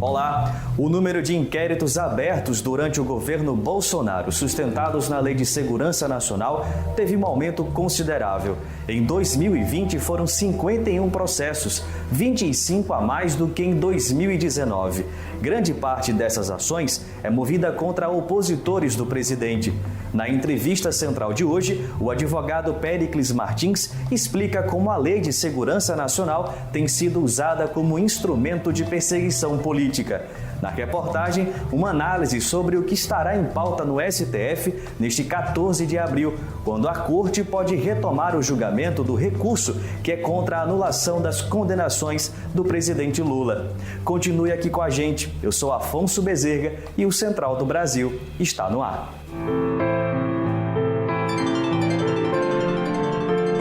Olá! O número de inquéritos abertos durante o governo Bolsonaro, sustentados na Lei de Segurança Nacional, teve um aumento considerável. Em 2020 foram 51 processos, 25 a mais do que em 2019. Grande parte dessas ações é movida contra opositores do presidente. Na entrevista central de hoje, o advogado Péricles Martins explica como a Lei de Segurança Nacional tem sido usada como instrumento de perseguição política. Na reportagem, uma análise sobre o que estará em pauta no STF neste 14 de abril, quando a Corte pode retomar o julgamento do recurso que é contra a anulação das condenações do presidente Lula. Continue aqui com a gente. Eu sou Afonso Bezerra e o Central do Brasil está no ar.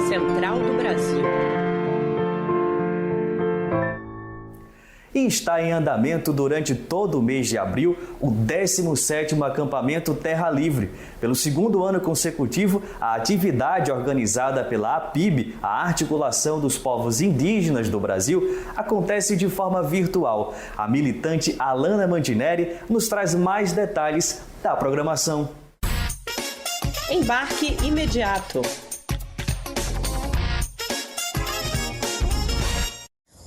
Central do Brasil. E está em andamento durante todo o mês de abril o 17º acampamento Terra Livre. Pelo segundo ano consecutivo, a atividade organizada pela APIB, a Articulação dos Povos Indígenas do Brasil, acontece de forma virtual. A militante Alana Mantineri nos traz mais detalhes da programação. Embarque imediato.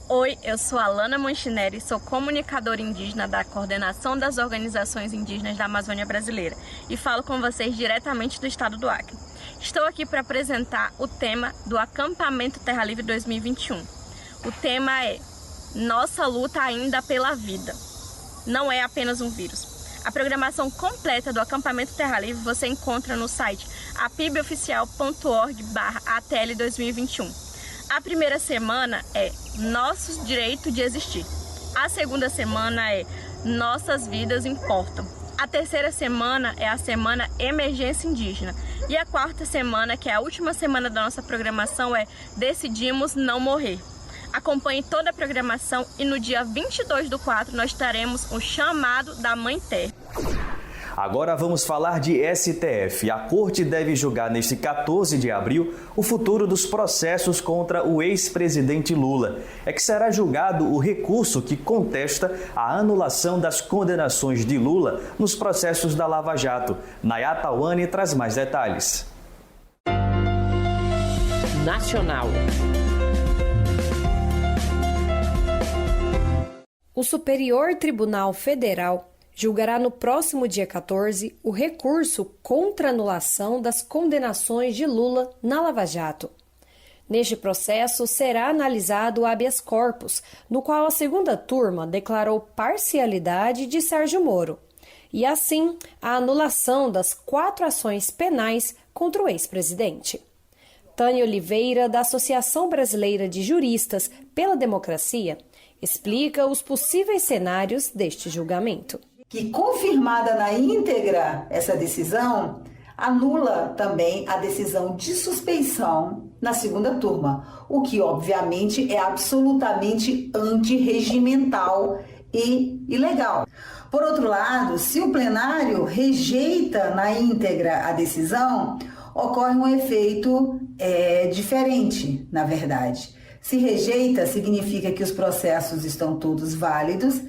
Oi, eu sou Alana Mantineri, sou comunicadora indígena da Coordenação das Organizações Indígenas da Amazônia Brasileira e falo com vocês diretamente do estado do Acre. Estou aqui para apresentar o tema do Acampamento Terra Livre 2021. O tema é Nossa Luta Ainda pela Vida. Não é apenas um vírus. A programação completa do Acampamento Terra Livre você encontra no site apiboficial.org/ATL 2021. A primeira semana é Nosso Direito de Existir. A segunda semana é Nossas Vidas Importam. A terceira semana é a Semana Emergência Indígena. E a quarta semana, que é a última semana da nossa programação, é Decidimos Não Morrer. Acompanhe toda a programação e no dia 22/4 nós teremos o chamado da Mãe Terra. Agora vamos falar de STF. A Corte deve julgar neste 14 de abril o futuro dos processos contra o ex-presidente Lula. É que será julgado o recurso que contesta a anulação das condenações de Lula nos processos da Lava Jato. Nayata Wani traz mais detalhes. Nacional. O Superior Tribunal Federal julgará no próximo dia 14 o recurso contra a anulação das condenações de Lula na Lava Jato. Neste processo será analisado o habeas corpus, no qual a segunda turma declarou parcialidade de Sérgio Moro, e assim a anulação das 4 ações penais contra o ex-presidente. Tânia Oliveira, da Associação Brasileira de Juristas pela Democracia, explica os possíveis cenários deste julgamento. Que, confirmada na íntegra essa decisão, anula também a decisão de suspeição na segunda turma, o que obviamente é absolutamente antirregimental e ilegal. Por outro lado, se o plenário rejeita na íntegra a decisão, ocorre um efeito diferente, na verdade. Se rejeita, significa que os processos estão todos válidos.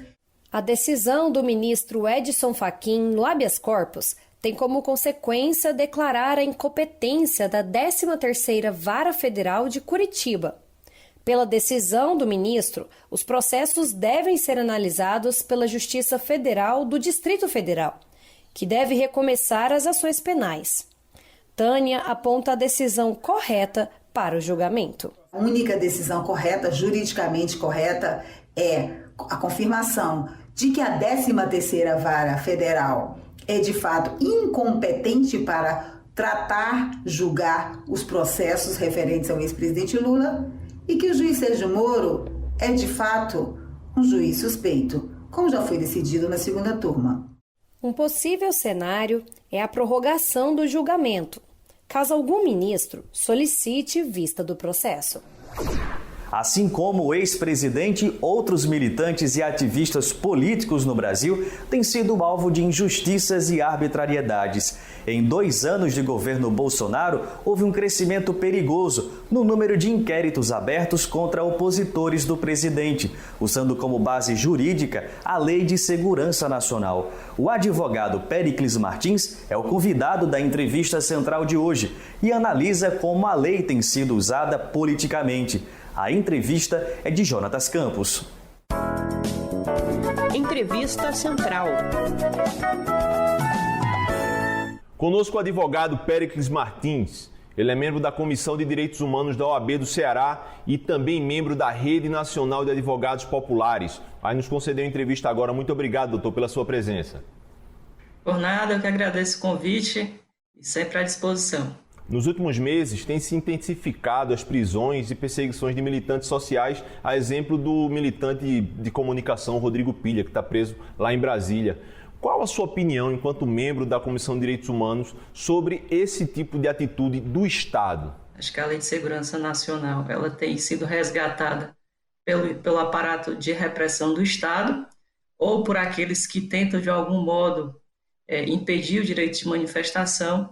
A decisão do ministro Edson Fachin no habeas corpus tem como consequência declarar a incompetência da 13ª Vara Federal de Curitiba. Pela decisão do ministro, os processos devem ser analisados pela Justiça Federal do Distrito Federal, que deve recomeçar as ações penais. Tânia aponta a decisão correta para o julgamento. A única decisão correta, juridicamente correta, é a confirmação de que a 13ª Vara Federal é de fato incompetente para tratar, julgar os processos referentes ao ex-presidente Lula e que o juiz Sérgio Moro é de fato um juiz suspeito, como já foi decidido na segunda turma. Um possível cenário é a prorrogação do julgamento, caso algum ministro solicite vista do processo. Assim como o ex-presidente, outros militantes e ativistas políticos no Brasil têm sido alvo de injustiças e arbitrariedades. Em 2 anos de governo Bolsonaro, houve um crescimento perigoso no número de inquéritos abertos contra opositores do presidente, usando como base jurídica a Lei de Segurança Nacional. O advogado Péricles Martins é o convidado da entrevista central de hoje e analisa como a lei tem sido usada politicamente. A entrevista é de Jonatas Campos. Entrevista Central. Conosco o advogado Péricles Martins. Ele é membro da Comissão de Direitos Humanos da OAB do Ceará e também membro da Rede Nacional de Advogados Populares. Vai nos conceder uma entrevista agora. Muito obrigado, doutor, pela sua presença. Por nada, eu que agradeço o convite e sempre à disposição. Nos últimos meses, tem se intensificado as prisões e perseguições de militantes sociais, a exemplo do militante de comunicação Rodrigo Pilha, que está preso lá em Brasília. Qual a sua opinião, enquanto membro da Comissão de Direitos Humanos, sobre esse tipo de atitude do Estado? Acho que a Lei de Segurança Nacional ela tem sido resgatada pelo aparato de repressão do Estado ou por aqueles que tentam, de algum modo, impedir o direito de manifestação.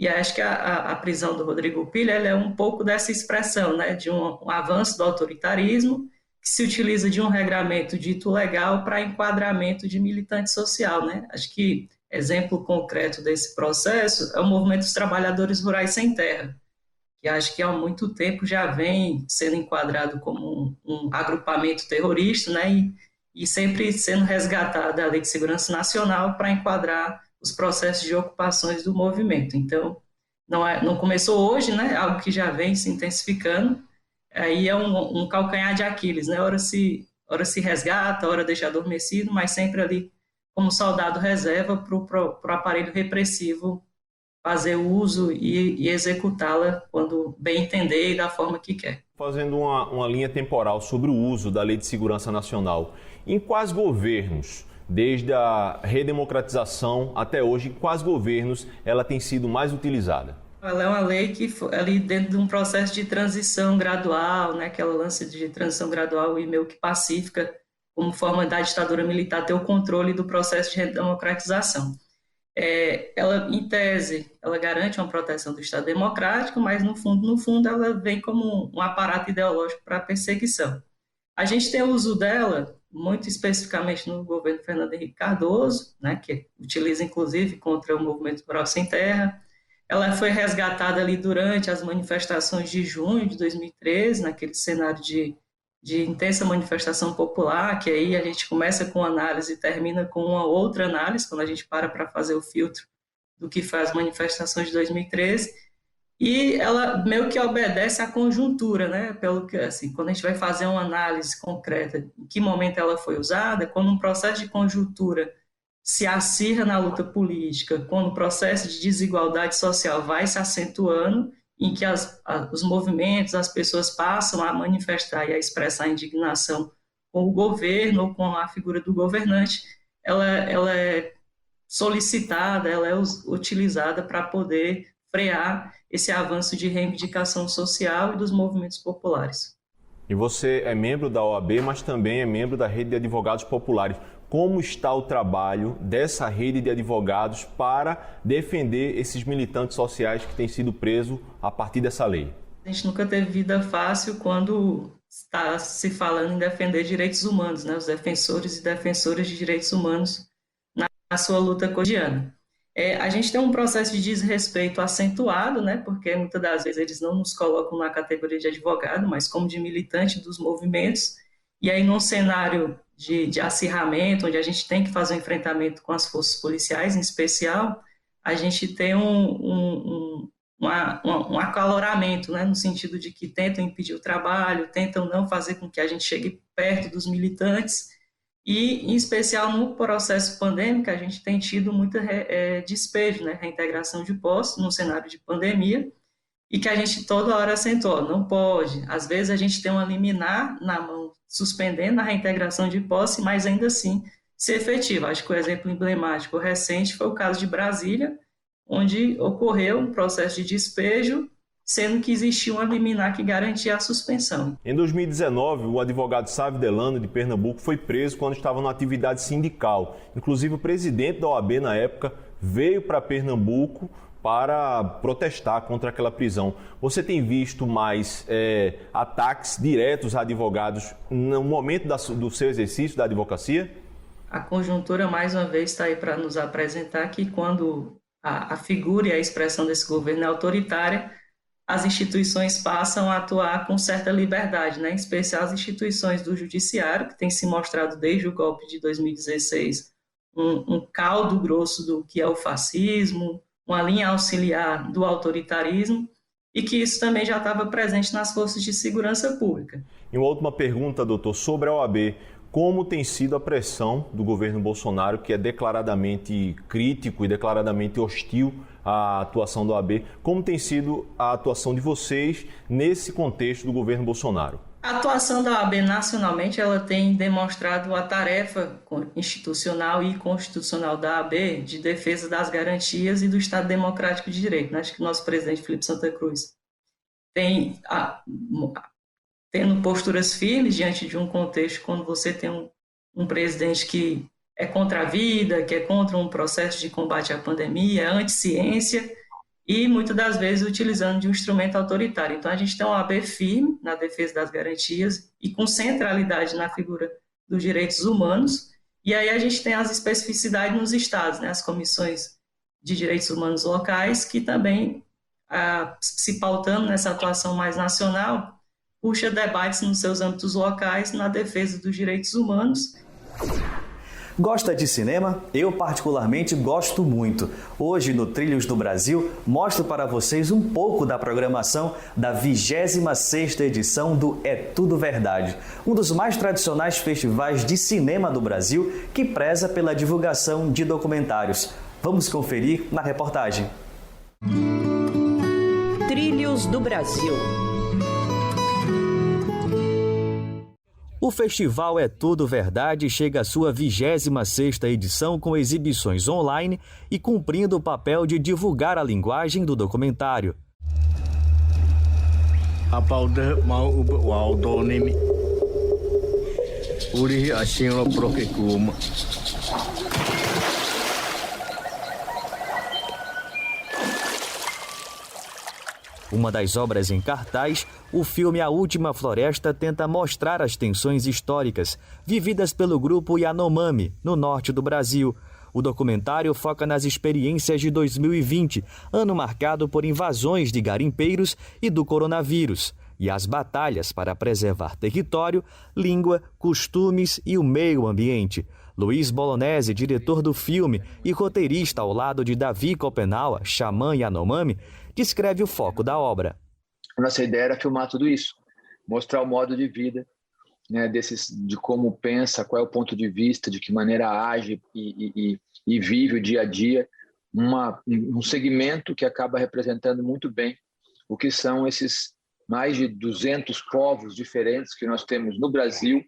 E acho que a prisão do Rodrigo Pilha ela é um pouco dessa expressão, né, de um avanço do autoritarismo que se utiliza de um regramento dito legal para enquadramento de militante social, né? Acho que exemplo concreto desse processo é o movimento dos trabalhadores rurais sem terra, que acho que há muito tempo já vem sendo enquadrado como um agrupamento terrorista, né? E sempre sendo resgatada a Lei de Segurança Nacional para enquadrar os processos de ocupações do movimento. Então, não começou hoje, né? Algo que já vem se intensificando. Aí é um calcanhar de Aquiles, né? Ora se resgata, ora deixa adormecido, mas sempre ali como soldado reserva para o aparelho repressivo fazer uso e executá-la quando bem entender e da forma que quer. Fazendo uma linha temporal sobre o uso da Lei de Segurança Nacional, em quais governos, desde a redemocratização até hoje, em quais governos ela tem sido mais utilizada? Ela é uma lei que, ali dentro de um processo de transição gradual, né, aquela lance de transição gradual e meio que pacífica, como forma da ditadura militar ter o controle do processo de redemocratização. Ela, em tese, ela garante uma proteção do Estado democrático, mas no fundo ela vem como um aparato ideológico para a perseguição. A gente tem o uso dela, muito especificamente no governo Fernando Henrique Cardoso, né, que utiliza inclusive contra o movimento rural sem terra. Ela foi resgatada ali durante as manifestações de junho de 2013, naquele cenário de intensa manifestação popular, que aí a gente começa com análise e termina com uma outra análise, quando a gente para fazer o filtro do que foi as manifestações de 2013, e ela meio que obedece à conjuntura, né? Pelo que, assim, quando a gente vai fazer uma análise concreta em que momento ela foi usada, quando um processo de conjuntura se acirra na luta política, quando o processo de desigualdade social vai se acentuando, em que os movimentos, as pessoas passam a manifestar e a expressar indignação com o governo ou com a figura do governante, ela é solicitada, ela é utilizada para poder frear esse avanço de reivindicação social e dos movimentos populares. E você é membro da OAB, mas também é membro da Rede de Advogados Populares. Como está o trabalho dessa rede de advogados para defender esses militantes sociais que têm sido presos a partir dessa lei? A gente nunca teve vida fácil quando está se falando em defender direitos humanos, né? Os defensores e defensoras de direitos humanos na sua luta cotidiana. A gente tem um processo de desrespeito acentuado, né? Porque muitas das vezes eles não nos colocam na categoria de advogado, mas como de militante dos movimentos. E aí, num cenário de acirramento, onde a gente tem que fazer um enfrentamento com as forças policiais, em especial, a gente tem um acaloramento, né, no sentido de que tentam impedir o trabalho, tentam não fazer com que a gente chegue perto dos militantes, e, em especial, no processo pandêmico, a gente tem tido muita despejo, né, reintegração de posse no cenário de pandemia, e que a gente toda hora acentua, não pode. Às vezes a gente tem uma liminar na mão, suspendendo a reintegração de posse, mas ainda assim ser efetiva. Acho que o exemplo emblemático recente foi o caso de Brasília, onde ocorreu um processo de despejo sendo que existia uma liminar que garantia a suspensão. Em 2019, o advogado Sávio Delano, de Pernambuco, foi preso quando estava numa atividade sindical. Inclusive, o presidente da OAB, na época, veio para Pernambuco para protestar contra aquela prisão. Você tem visto mais ataques diretos a advogados no momento do seu exercício da advocacia? A conjuntura, mais uma vez, está aí para nos apresentar que quando a figura e a expressão desse governo é autoritária, as instituições passam a atuar com certa liberdade, né? Em especial as instituições do judiciário, que tem se mostrado desde o golpe de 2016 um caldo grosso do que é o fascismo, uma linha auxiliar do autoritarismo, e que isso também já estava presente nas forças de segurança pública. E uma última pergunta, doutor, sobre a OAB. Como tem sido a pressão do governo Bolsonaro, que é declaradamente crítico e declaradamente hostil à atuação da OAB, como tem sido a atuação de vocês nesse contexto do governo Bolsonaro? A atuação da OAB nacionalmente ela tem demonstrado a tarefa institucional e constitucional da OAB de defesa das garantias e do Estado Democrático de Direito. Acho que o nosso presidente Felipe Santa Cruz tem tendo posturas firmes diante de um contexto quando você tem um presidente que é contra a vida, que é contra um processo de combate à pandemia, é anti-ciência e muitas das vezes utilizando de um instrumento autoritário. Então a gente tem uma OAB firme na defesa das garantias e com centralidade na figura dos direitos humanos, e aí a gente tem as especificidades nos estados, né, as comissões de direitos humanos locais, que também, se pautando nessa atuação mais nacional, puxa debates nos seus âmbitos locais na defesa dos direitos humanos. Gosta de cinema? Eu particularmente gosto muito. Hoje no Trilhos do Brasil mostro para vocês um pouco da programação da 26ª edição do É Tudo Verdade, um dos mais tradicionais festivais de cinema do Brasil que preza pela divulgação de documentários. Vamos conferir na reportagem. Trilhos do Brasil. O Festival É Tudo Verdade chega à sua 26ª edição com exibições online e cumprindo o papel de divulgar a linguagem do documentário. Uma das obras em cartaz, o filme A Última Floresta tenta mostrar as tensões históricas vividas pelo grupo Yanomami, no norte do Brasil. O documentário foca nas experiências de 2020, ano marcado por invasões de garimpeiros e do coronavírus, e as batalhas para preservar território, língua, costumes e o meio ambiente. Luiz Bolognese, diretor do filme e roteirista ao lado de Davi Copenaua, xamã Yanomami, descreve o foco da obra. A nossa ideia era filmar tudo isso, mostrar o modo de vida, né, de como pensa, qual é o ponto de vista, de que maneira age e vive o dia a dia, um segmento que acaba representando muito bem o que são esses mais de 200 povos diferentes que nós temos no Brasil.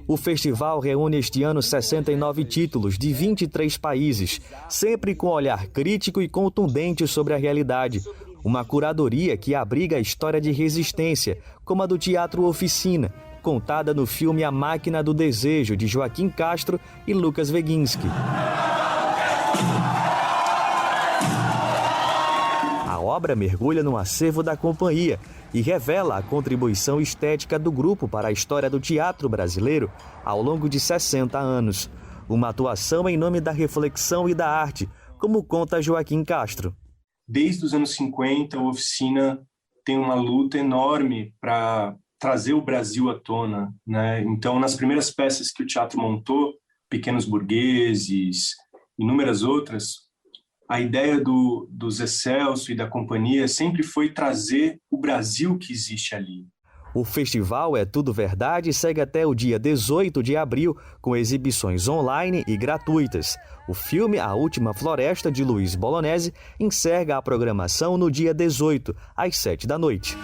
O festival reúne este ano 69 títulos de 23 países, sempre com olhar crítico e contundente sobre a realidade. Uma curadoria que abriga a história de resistência, como a do Teatro Oficina, contada no filme A Máquina do Desejo, de Joaquim Castro e Lucas Veguinski. A obra mergulha no acervo da companhia e revela a contribuição estética do grupo para a história do teatro brasileiro ao longo de 60 anos. Uma atuação em nome da reflexão e da arte, como conta Joaquim Castro. Desde os anos 50, a Oficina tem uma luta enorme para trazer o Brasil à tona, né? Então, nas primeiras peças que o teatro montou, Pequenos Burgueses, inúmeras outras, a ideia do Zé Celso e da companhia sempre foi trazer o Brasil que existe ali. O festival É Tudo Verdade segue até o dia 18 de abril, com exibições online e gratuitas. O filme A Última Floresta, de Luiz Bolognese, encerra a programação no dia 18, às 7 da noite.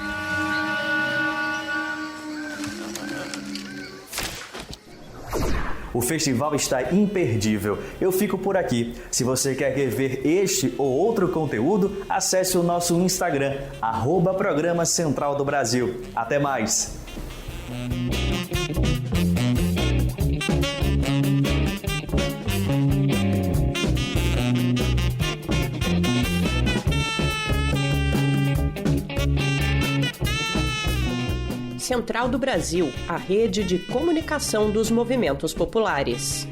O festival está imperdível. Eu fico por aqui. Se você quer rever este ou outro conteúdo, acesse o nosso Instagram, @Programa Central do Brasil. Até mais! Central do Brasil, a rede de comunicação dos movimentos populares.